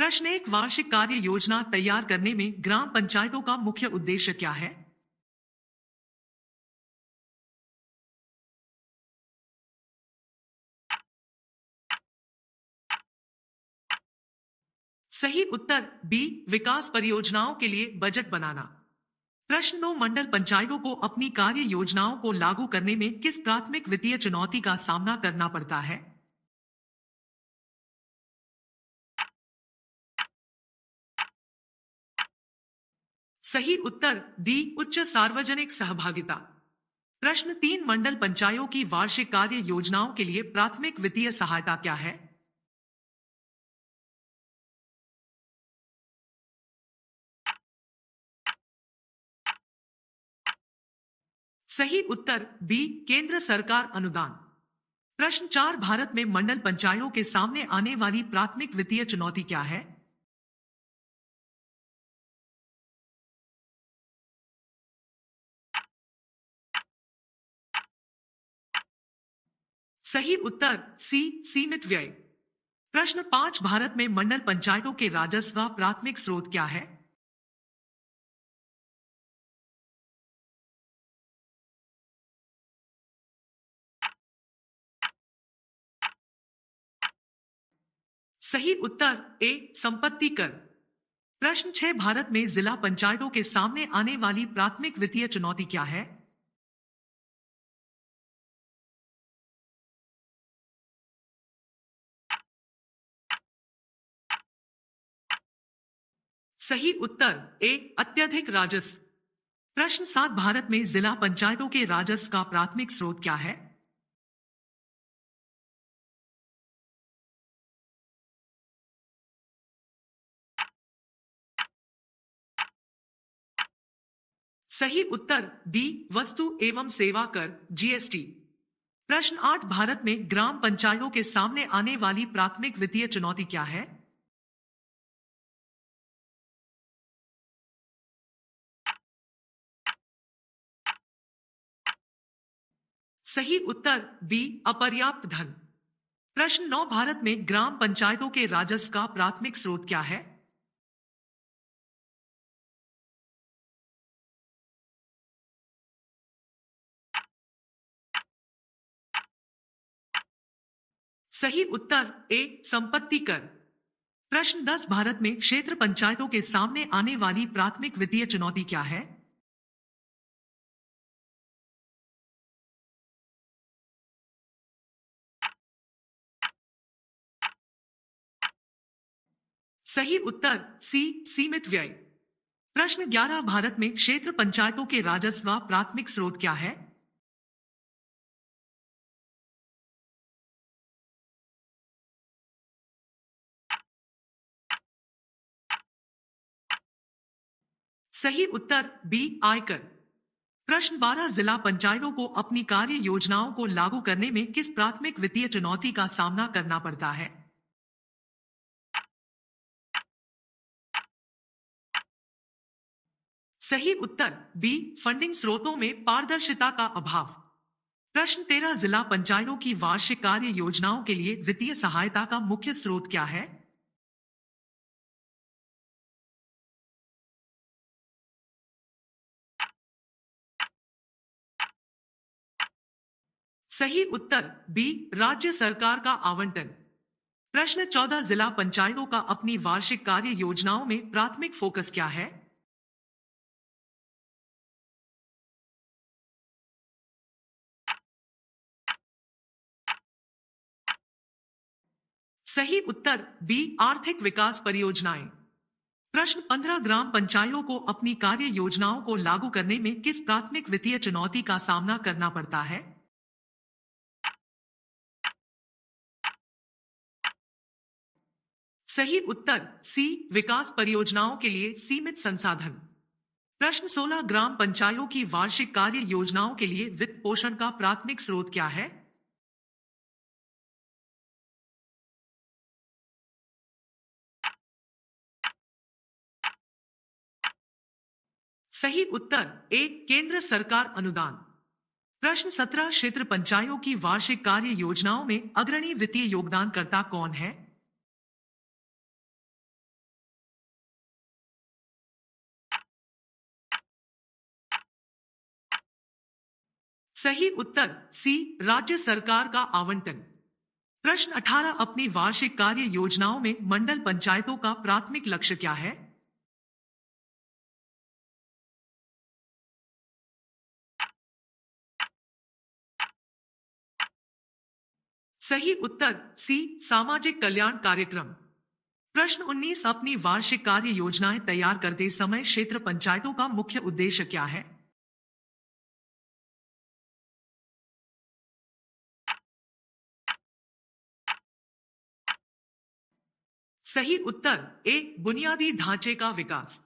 प्रश्न एक, वार्षिक कार्य योजना तैयार करने में ग्राम पंचायतों का मुख्य उद्देश्य क्या है? सही उत्तर बी, विकास परियोजनाओं के लिए बजट बनाना। प्रश्न दो, मंडल पंचायतों को अपनी कार्य योजनाओं को लागू करने में किस प्राथमिक वित्तीय चुनौती का सामना करना पड़ता है? सही उत्तर डी, उच्च सार्वजनिक सहभागिता। प्रश्न तीन, मंडल पंचायतों की वार्षिक कार्य योजनाओं के लिए प्राथमिक वित्तीय सहायता क्या है? सही उत्तर बी, केंद्र सरकार अनुदान। प्रश्न चार, भारत में मंडल पंचायतों के सामने आने वाली प्राथमिक वित्तीय चुनौती क्या है? सही उत्तर सी, सीमित व्यय। प्रश्न पांच, भारत में मंडल पंचायतों के राजस्व का प्राथमिक स्रोत क्या है? सही उत्तर ए, संपत्ति कर। प्रश्न छह, भारत में जिला पंचायतों के सामने आने वाली प्राथमिक वित्तीय चुनौती क्या है? सही उत्तर ए, अत्यधिक राजस्व। प्रश्न सात, भारत में जिला पंचायतों के राजस्व का प्राथमिक स्रोत क्या है? सही उत्तर डी, वस्तु एवं सेवा कर, जीएसटी। प्रश्न आठ, भारत में ग्राम पंचायतों के सामने आने वाली प्राथमिक वित्तीय चुनौती क्या है? सही उत्तर बी, अपर्याप्त धन। प्रश्न नौ, भारत में ग्राम पंचायतों के राजस्व का प्राथमिक स्रोत क्या है? सही उत्तर ए, संपत्ति कर। प्रश्न दस, भारत में क्षेत्र पंचायतों के सामने आने वाली प्राथमिक वित्तीय चुनौती क्या है? सही उत्तर सी, सीमित व्यय। प्रश्न ग्यारह, भारत में क्षेत्र पंचायतों के राजस्व का प्राथमिक स्रोत क्या है? सही उत्तर बी, आयकर। प्रश्न बारह, जिला पंचायतों को अपनी कार्य योजनाओं को लागू करने में किस प्राथमिक वित्तीय चुनौती का सामना करना पड़ता है? सही उत्तर बी, फंडिंग स्रोतों में पारदर्शिता का अभाव। प्रश्न तेरह, जिला पंचायतों की वार्षिक कार्य योजनाओं के लिए वित्तीय सहायता का मुख्य स्रोत क्या है? सही उत्तर बी, राज्य सरकार का आवंटन। प्रश्न चौदह, जिला पंचायतों का अपनी वार्षिक कार्य योजनाओं में प्राथमिक फोकस क्या है? सही उत्तर बी, आर्थिक विकास परियोजनाएं। प्रश्न पंद्रह, ग्राम पंचायतों को अपनी कार्य योजनाओं को लागू करने में किस प्राथमिक वित्तीय चुनौती का सामना करना पड़ता है? सही उत्तर सी, विकास परियोजनाओं के लिए सीमित संसाधन। प्रश्न सोलह, ग्राम पंचायतों की वार्षिक कार्य योजनाओं के लिए वित्त पोषण का प्राथमिक स्रोत क्या है? सही उत्तर ए, केंद्र सरकार अनुदान। प्रश्न सत्रह, क्षेत्र पंचायतों की वार्षिक कार्य योजनाओं में अग्रणी वित्तीय योगदानकर्ता कौन है? सही उत्तर सी, राज्य सरकार का आवंटन। प्रश्न 18, अपनी वार्षिक कार्य योजनाओं में मंडल पंचायतों का प्राथमिक लक्ष्य क्या है? सही उत्तर सी, सामाजिक कल्याण कार्यक्रम। प्रश्न 19, अपनी वार्षिक कार्य योजनाएं तैयार करते समय क्षेत्र पंचायतों का मुख्य उद्देश्य क्या है? सही उत्तर ए, बुनियादी ढांचे का विकास।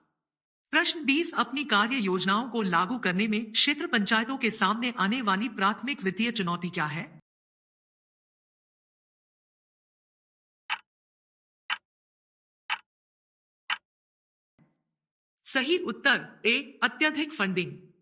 प्रश्न 20, अपनी कार्य योजनाओं को लागू करने में क्षेत्र पंचायतों के सामने आने वाली प्राथमिक वित्तीय चुनौती क्या है? सही उत्तर ए, अत्यधिक फंडिंग।